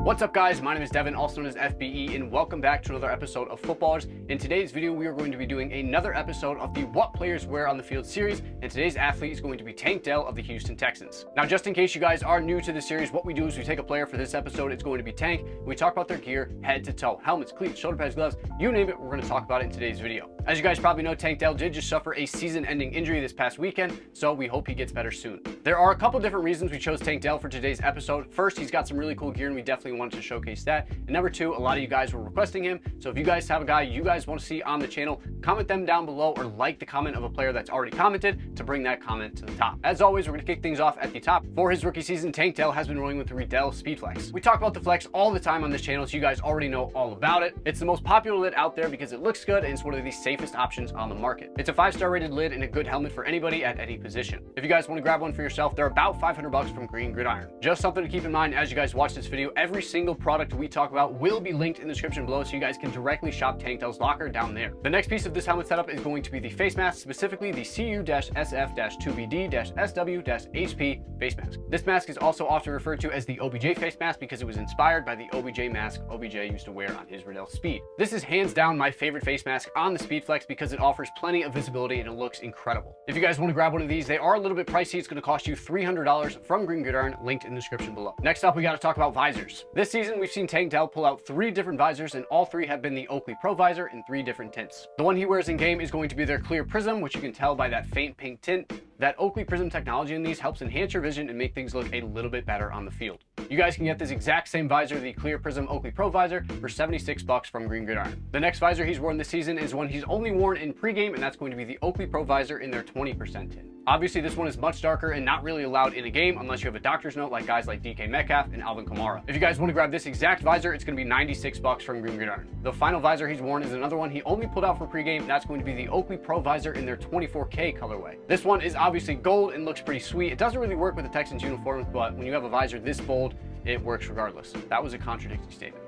What's up guys, my name is Devin, also known as FBE, and welcome back to another episode of Footballrs. In today's video, we are going to be doing another episode of the What Players Wear on the Field series, and today's athlete is going to be Tank Dell of the Houston Texans. Now, just in case you guys are new to the series, what we do is we take a player. For this episode, it's going to be Tank, and we talk about their gear head to toe. Helmets, cleats, shoulder pads, gloves, you name it, we're going to talk about it in today's video. As you guys probably know, Tank Dell did just suffer a season-ending injury this past weekend, so we hope he gets better soon. There are a couple different reasons we chose Tank Dell for today's episode. First, he's got some really cool gear, and we definitely wanted to showcase that. And number two, a lot of you guys were requesting him, so if you guys have a guy you guys want to see on the channel, comment them down below or like the comment of a player that's already commented to bring that comment to the top. As always, we're going to kick things off at the top. For his rookie season, Tank Dell has been rolling with the Riddell Speed Flex. We talk about the Flex all the time on this channel, so you guys already know all about it. It's the most popular lid out there because it looks good and it's one of the safest options on the market. It's a 5-star rated lid and a good helmet for anybody at any position. If you guys want to grab one for yourself, they're about $500 from Green Gridiron. Just something to keep in mind as you guys watch this video, every single product we talk about will be linked in the description below, so you guys can directly shop Tank Dell's locker down there. The next piece of this helmet setup is going to be the face mask, specifically the CU-SF-2BD-SW-HP face mask. This mask is also often referred to as the OBJ face mask because it was inspired by the OBJ mask OBJ used to wear on his Riddell Speed. This is hands down my favorite face mask on the Speed Flex because it offers plenty of visibility and it looks incredible. If you guys want to grab one of these, they are a little bit pricey. It's going to cost you $300 from Green Gridiron, linked in the description below. Next up, we got to talk about visors. This season, we've seen Tank Dell pull out 3 different visors, and all 3 have been the Oakley Pro visor in 3 different tints. The one he wears in game is going to be their clear prism, which you can tell by that faint pink tint. That Oakley Prism technology in these helps enhance your vision and make things look a little bit better on the field. You guys can get this exact same visor, the Clear Prism Oakley Pro visor, for $76 from Green Gridiron. The next visor he's worn this season is one he's only worn in pregame, and that's going to be the Oakley Pro visor in their 20% tint. Obviously, this one is much darker and not really allowed in a game unless you have a doctor's note like guys like DK Metcalf and Alvin Kamara. If you guys want to grab this exact visor, it's going to be $96 from Green Gridiron. The final visor he's worn is another one he only pulled out for pregame. That's going to be the Oakley Pro visor in their 24K colorway. This one is obviously gold and looks pretty sweet. It doesn't really work with the Texans uniforms, but when you have a visor this bold, it works regardless. That was a contradictory statement.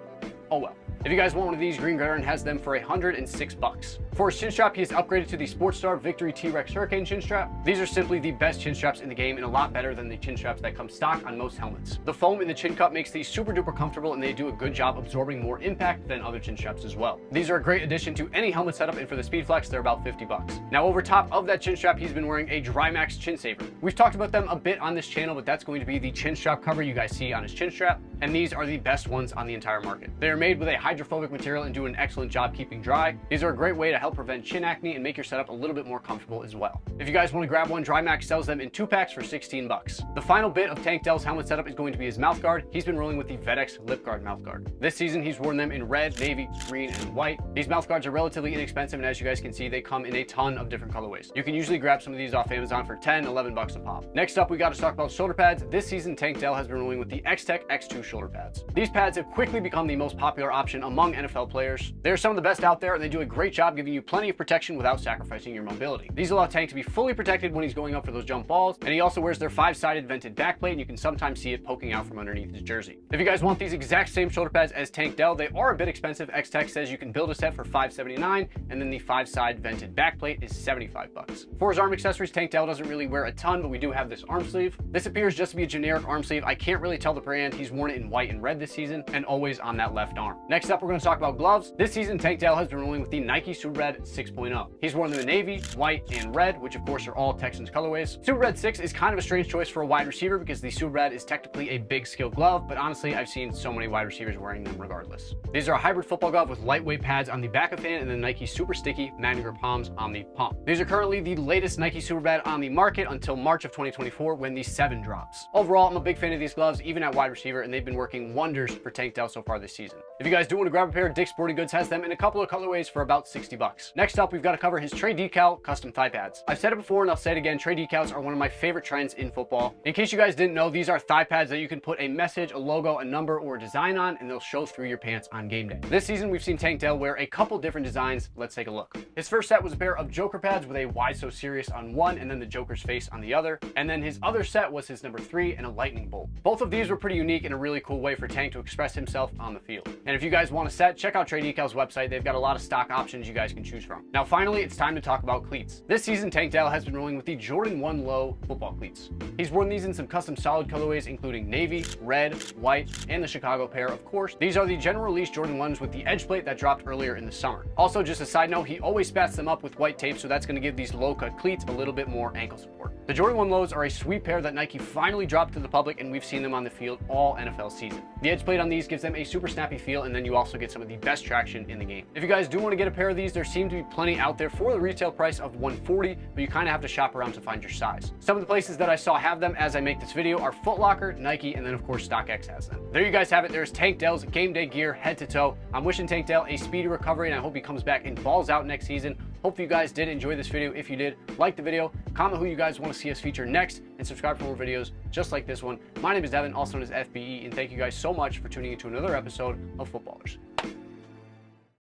Oh well. If you guys want one of these, Green Gridiron has them for $106. For his chin strap, he is upgraded to the Sportstar Victory T-Rex Hurricane chin strap. These are simply the best chin straps in the game and a lot better than the chin straps that come stock on most helmets. The foam in the chin cup makes these super duper comfortable, and they do a good job absorbing more impact than other chin straps as well. These are a great addition to any helmet setup, and for the Speed Flex, they're about $50. Now, over top of that chin strap, he's been wearing a Drymax chin saver. We've talked about them a bit on this channel, but that's going to be the chin strap cover you guys see on his chin strap, and these are the best ones on the entire market. They are made with a hydrophobic material and do an excellent job keeping dry. These are a great way to help prevent chin acne and make your setup a little bit more comfortable as well. If you guys want to grab one, Drymax sells them in 2 packs for $16. The final bit of Tank Dell's helmet setup is going to be his mouth guard. He's been rolling with the Vedex Lip Guard mouth guard. This season, he's worn them in red, navy, green, and white. These mouth guards are relatively inexpensive, and as you guys can see, they come in a ton of different colorways. You can usually grab some of these off Amazon for $10, $11 a pop. Next up, we got to talk about shoulder pads. This season, Tank Dell has been rolling with the X-Tech X2 shoulder pads. These pads have quickly become the most popular option among NFL players. They're some of the best out there, and they do a great job giving you plenty of protection without sacrificing your mobility. These allow Tank to be fully protected when he's going up for those jump balls, and he also wears their 5-sided vented backplate, and you can sometimes see it poking out from underneath his jersey. If you guys want these exact same shoulder pads as Tank Dell, they are a bit expensive. X-Tech says you can build a set for $579, and then the 5-side vented backplate is $75. For his arm accessories, Tank Dell doesn't really wear a ton, but we do have this arm sleeve. This appears just to be a generic arm sleeve. I can't really tell the brand. He's worn it in white and red this season, and always on that left arm. Next up, we're going to talk about gloves. This season, Tank Dell has been rolling with the Nike Super Red 6.0. He's worn them in navy, white, and red, which of course are all Texans colorways. Super Red 6 is kind of a strange choice for a wide receiver because the Super Red is technically a big skill glove, but honestly, I've seen so many wide receivers wearing them regardless. These are a hybrid football glove with lightweight pads on the back of hand and the Nike Super Sticky Magna Grip palms on the palm. These are currently the latest Nike Super Red on the market until March of 2024 when the 7 drops. Overall, I'm a big fan of these gloves, even at wide receiver, and they've been working wonders for Tank Dell so far this season. If you guys do want to grab a pair, Dick's Sporting Goods has them in a couple of colorways for about $60. Next up, we've got to cover his Trey Decal custom thigh pads. I've said it before and I'll say it again, Trey decals are one of my favorite trends in football. In case you guys didn't know, these are thigh pads that you can put a message, a logo, a number, or a design on, and they'll show through your pants on game day. This season, we've seen Tank Dell wear a couple different designs. Let's take a look. His first set was a pair of Joker pads with a Why So Serious on one and then the Joker's face on the other. And then his other set was his number 3 and a lightning bolt. Both of these were pretty unique and a really cool way for Tank to express himself on the field. And if you guys want a set, check out Trade Decal's website. They've got a lot of stock options you guys can choose from. Now finally, it's time to talk about cleats. This season, Tank Dell has been rolling with the Jordan 1 Low football cleats. He's worn these in some custom solid colorways, including navy, red, white, and the Chicago pair, of course. These are the general release Jordan 1s with the edge plate that dropped earlier in the summer. Also, just a side note, he always spats them up with white tape, so that's going to give these low cut cleats a little bit more ankle support. The Jordan 1 Lows are a sweet pair that Nike finally dropped to the public, and we've seen them on the field all NFL season. The edge plate on these gives them a super snappy feel, and then you also get some of the best traction in the game. If you guys do want to get a pair of these, there seem to be plenty out there for the retail price of $140, but you kind of have to shop around to find your size. Some of the places that I saw have them as I make this video are Foot Locker, Nike, and then of course StockX has them. There you guys have it. There's Tank Dell's game day gear head to toe. I'm wishing Tank Dell a speedy recovery, and I hope he comes back and balls out next season. Hope you guys did enjoy this video. If you did, like the video, comment who you guys want to see us feature next, and subscribe for more videos just like this one. My name is Devin, also known as FBE, and thank you guys so much for tuning into another episode of Footballrs.